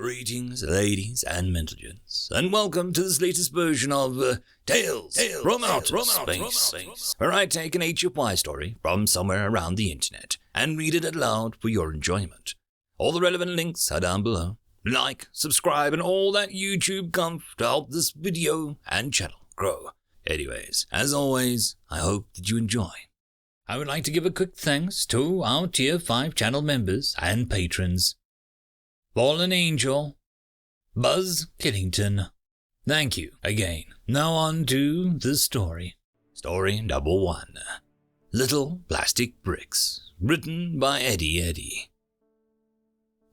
Greetings, ladies and gentlemen, and welcome to this latest version of Tales from Outer Space, where I take an HFY story from somewhere around the internet and read it aloud for your enjoyment. All the relevant links are down below. Like, subscribe, and all that YouTube gumph to help this video and channel grow. Anyways, as always, I hope that you enjoy. I would like to give a quick thanks to our Tier 5 channel members and patrons. Fallen Angel, Buzz Killington. Thank you again. Now on to the story. Story number 1. Little Plastic Bricks. Written by Eddie.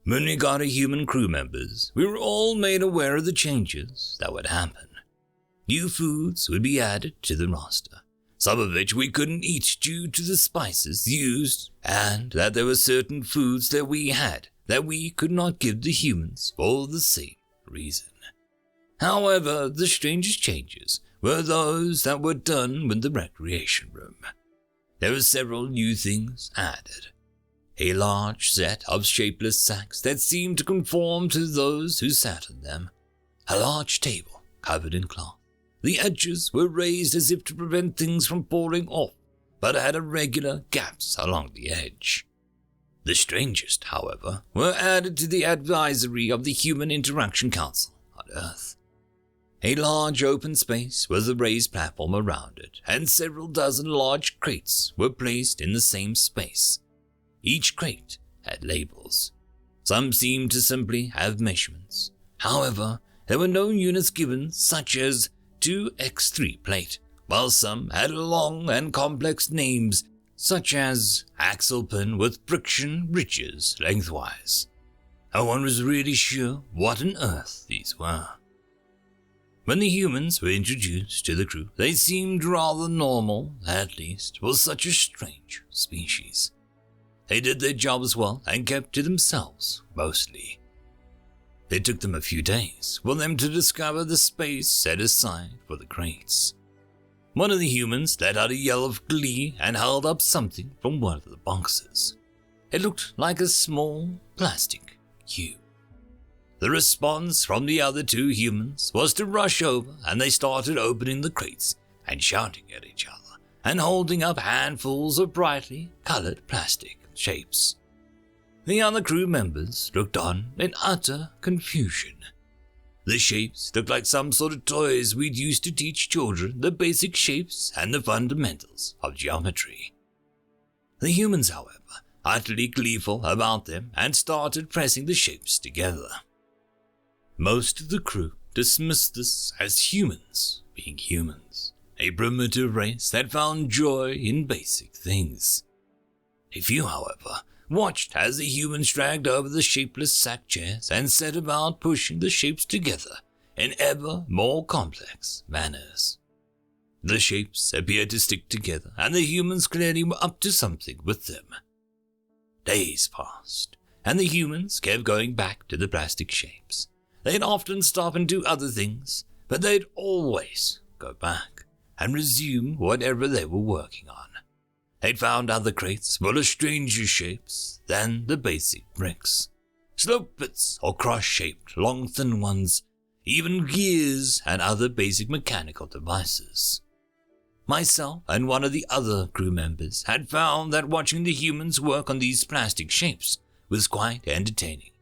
When we got our human crew members, we were all made aware of the changes that would happen. New foods would be added to the roster, some of which we couldn't eat due to the spices used, and that there were certain foods that we had that we could not give the humans for the same reason. However, the strangest changes were those that were done with the recreation room. There were several new things added. A large set of shapeless sacks that seemed to conform to those who sat on them. A large table covered in cloth. The edges were raised as if to prevent things from falling off, but had irregular gaps along the edge. The strangest, however, were added to the advisory of the Human Interaction Council on Earth. A large open space with a raised platform around it, and several dozen large crates were placed in the same space. Each crate had labels. Some seemed to simply have measurements. However, there were no units given, such as 2x3 plate, while some had long and complex names, such as axle pin with friction ridges lengthwise. No one was really sure what on earth these were. When the humans were introduced to the crew, they seemed rather normal, at least for such a strange species. They did their jobs well and kept to themselves, mostly. It took them a few days for them to discover the space set aside for the crates. One of the humans let out a yell of glee and held up something from one of the boxes. It looked like a small plastic cube. The response from the other two humans was to rush over, and they started opening the crates and shouting at each other and holding up handfuls of brightly colored plastic shapes. The other crew members looked on in utter confusion. The shapes looked like some sort of toys we'd used to teach children the basic shapes and the fundamentals of geometry. The humans, however, utterly gleeful about them and started pressing the shapes together. Most of the crew dismissed this as humans being humans, a primitive race that found joy in basic things. A few, however, watched as the humans dragged over the shapeless sack chairs and set about pushing the shapes together in ever more complex manners. The shapes appeared to stick together, and the humans clearly were up to something with them. Days passed, and the humans kept going back to the plastic shapes. They'd often stop and do other things, but they'd always go back and resume whatever they were working on. They'd found other crates full of stranger shapes than the basic bricks. Slope bits or cross-shaped, long thin ones, even gears and other basic mechanical devices. Myself and one of the other crew members had found that watching the humans work on these plastic shapes was quite entertaining,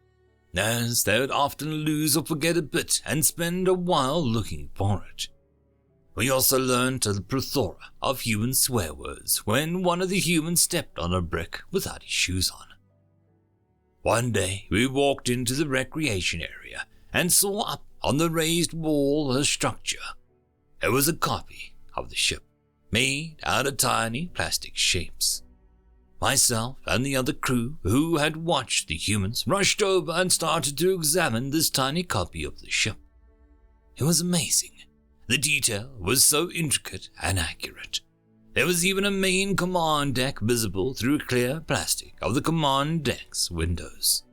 as they would often lose or forget a bit and spend a while looking for it. We also learned a plethora of human swear words when one of the humans stepped on a brick without his shoes on. One day, we walked into the recreation area and saw up on the raised wall a structure. It was a copy of the ship, made out of tiny plastic shapes. Myself and the other crew who had watched the humans rushed over and started to examine this tiny copy of the ship. It was amazing. The detail was so intricate and accurate. There was even a main command deck visible through clear plastic of the command deck's windows.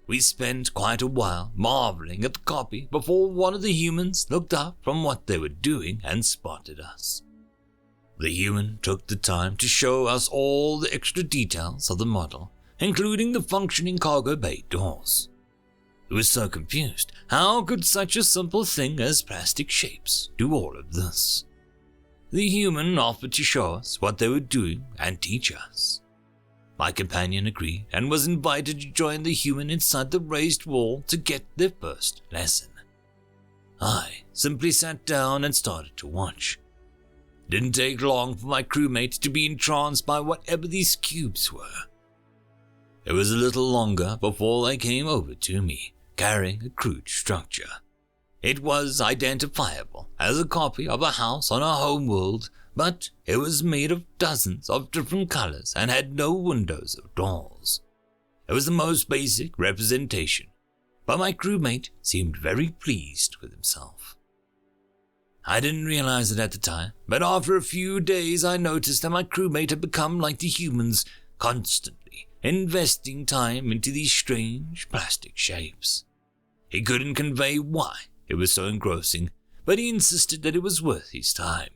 We spent quite a while marveling at the copy before one of the humans looked up from what they were doing and spotted us. The human took the time to show us all the extra details of the model, including the functioning cargo bay doors. I was so confused. How could such a simple thing as plastic shapes do all of this? The human offered to show us what they were doing and teach us. My companion agreed and was invited to join the human inside the raised wall to get their first lesson. I simply sat down and started to watch. It didn't take long for my crewmate to be entranced by whatever these cubes were. It was a little longer before they came over to me, carrying a crude structure. It was identifiable as a copy of a house on our home world, but it was made of dozens of different colors and had no windows or doors. It was the most basic representation, but my crewmate seemed very pleased with himself. I didn't realize it at the time, but after a few days I noticed that my crewmate had become like the humans, constantly investing time into these strange plastic shapes. He couldn't convey why it was so engrossing, but he insisted that it was worth his time.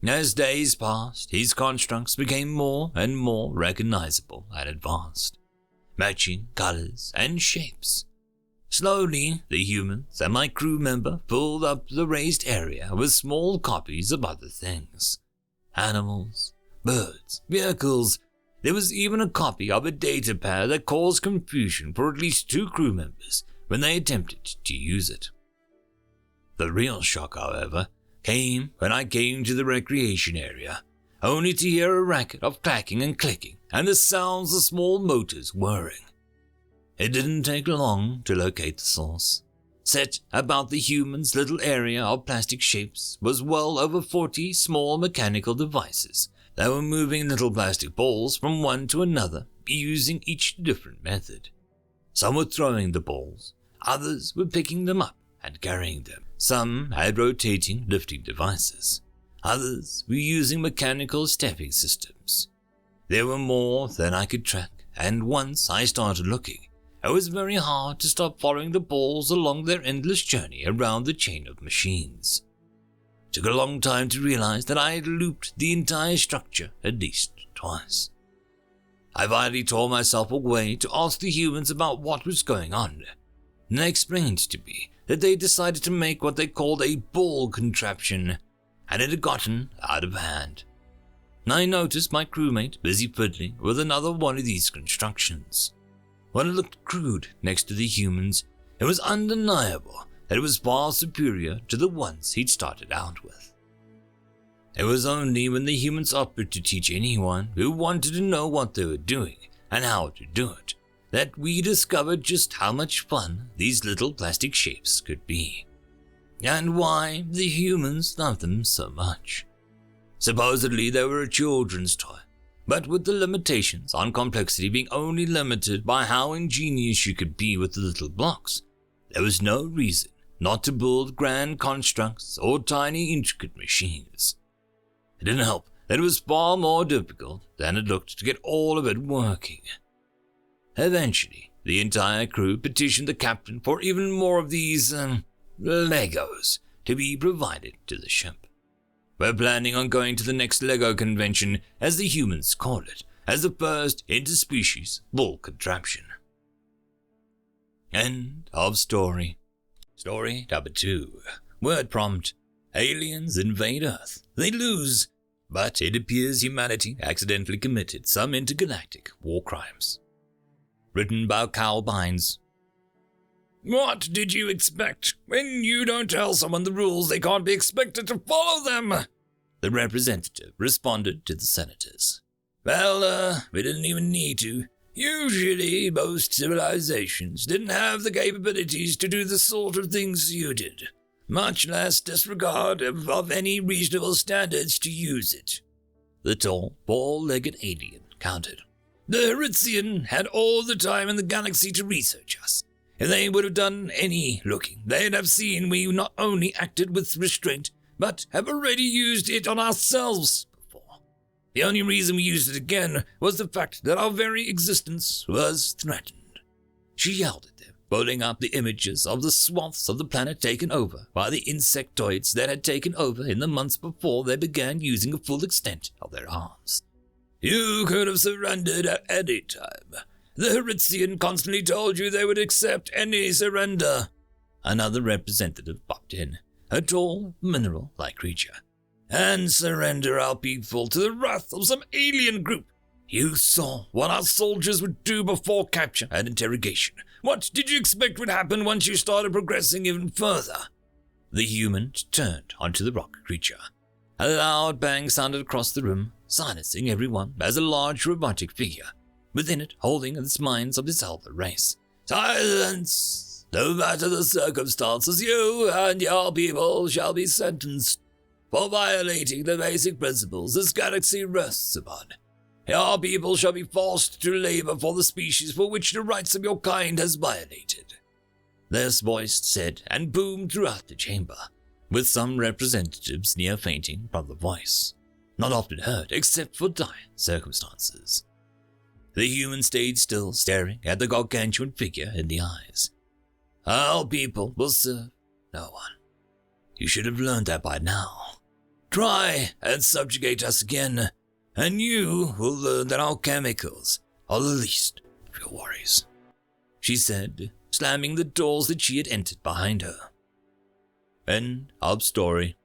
As days passed, his constructs became more and more recognizable and advanced, matching colors and shapes. Slowly, the humans and my crew member filled up the raised area with small copies of other things. Animals, birds, vehicles. There was even a copy of a data pad that caused confusion for at least 2 crew members when they attempted to use it. The real shock, however, came when I came to the recreation area, only to hear a racket of clacking and clicking and the sounds of small motors whirring. It didn't take long to locate the source. Set about the human's little area of plastic shapes was well over 40 small mechanical devices that were moving little plastic balls from one to another using each different method. Some were throwing the balls, others were picking them up and carrying them. Some had rotating lifting devices. Others were using mechanical stepping systems. There were more than I could track, and once I started looking, it was very hard to stop following the balls along their endless journey around the chain of machines. It took a long time to realize that I had looped the entire structure at least twice. I finally tore myself away to ask the humans about what was going on, and they explained to me that they decided to make what they called a ball contraption, and it had gotten out of hand. I noticed my crewmate busy fiddling with another one of these constructions. When it looked crude next to the humans, it was undeniable that it was far superior to the ones he'd started out with. It was only when the humans offered to teach anyone who wanted to know what they were doing and how to do it that we discovered just how much fun these little plastic shapes could be, and why the humans loved them so much. Supposedly they were a children's toy, but with the limitations on complexity being only limited by how ingenious you could be with the little blocks, there was no reason not to build grand constructs or tiny intricate machines. It didn't help that it was far more difficult than it looked to get all of it working. Eventually, the entire crew petitioned the captain for even more of these, Legos to be provided to the ship. We're planning on going to the next Lego convention, as the humans call it, as the first interspecies ball contraption. End of story. Story number 2. Word prompt: aliens invade Earth. They lose, but it appears humanity accidentally committed some intergalactic war crimes. Written by Cal Bynes. What did you expect? When you don't tell someone the rules, they can't be expected to follow them, the representative responded to the senators. Well, we didn't even need to. Usually, most civilizations didn't have the capabilities to do the sort of things you did, much less disregard of any reasonable standards to use it. The tall, four-legged alien countered. The Heritzian had all the time in the galaxy to research us. If they would have done any looking, they'd have seen we not only acted with restraint, but have already used it on ourselves before. The only reason we used it again was the fact that our very existence was threatened. She yelled at them, holding up the images of the swaths of the planet taken over by the insectoids that had taken over in the months before they began using the full extent of their arms. You could have surrendered at any time. The Haritzian constantly told you they would accept any surrender. Another representative popped in, a tall, mineral-like creature. And surrender our people to the wrath of some alien group. You saw what our soldiers would do before capture and interrogation. What did you expect would happen once you started progressing even further? The human turned onto the rock creature. A loud bang sounded across the room, silencing everyone as a large robotic figure, within it holding the minds of this elder race. Silence! No matter the circumstances, you and your people shall be sentenced for violating the basic principles this galaxy rests upon. Your people shall be forced to labor for the species for which the rights of your kind has violated. This voice said and boomed throughout the chamber, with some representatives near fainting from the voice, not often heard except for dire circumstances. The human stayed still, staring at the gargantuan figure in the eyes. Our people will serve no one. You should have learned that by now. Try and subjugate us again, and you will learn that our chemicals are the least of your worries, she said, slamming the doors that she had entered behind her. End of story.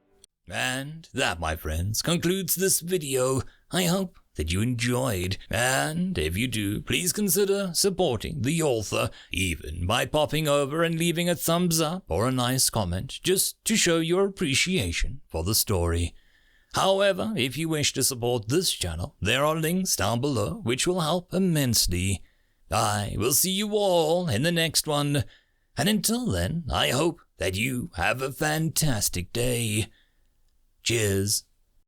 And that, my friends, concludes this video. I hope that you enjoyed, and if you do, please consider supporting the author, even by popping over and leaving a thumbs up or a nice comment, just to show your appreciation for the story. However, if you wish to support this channel, there are links down below which will help immensely. I will see you all in the next one, and until then, I hope that you have a fantastic day. Cheers.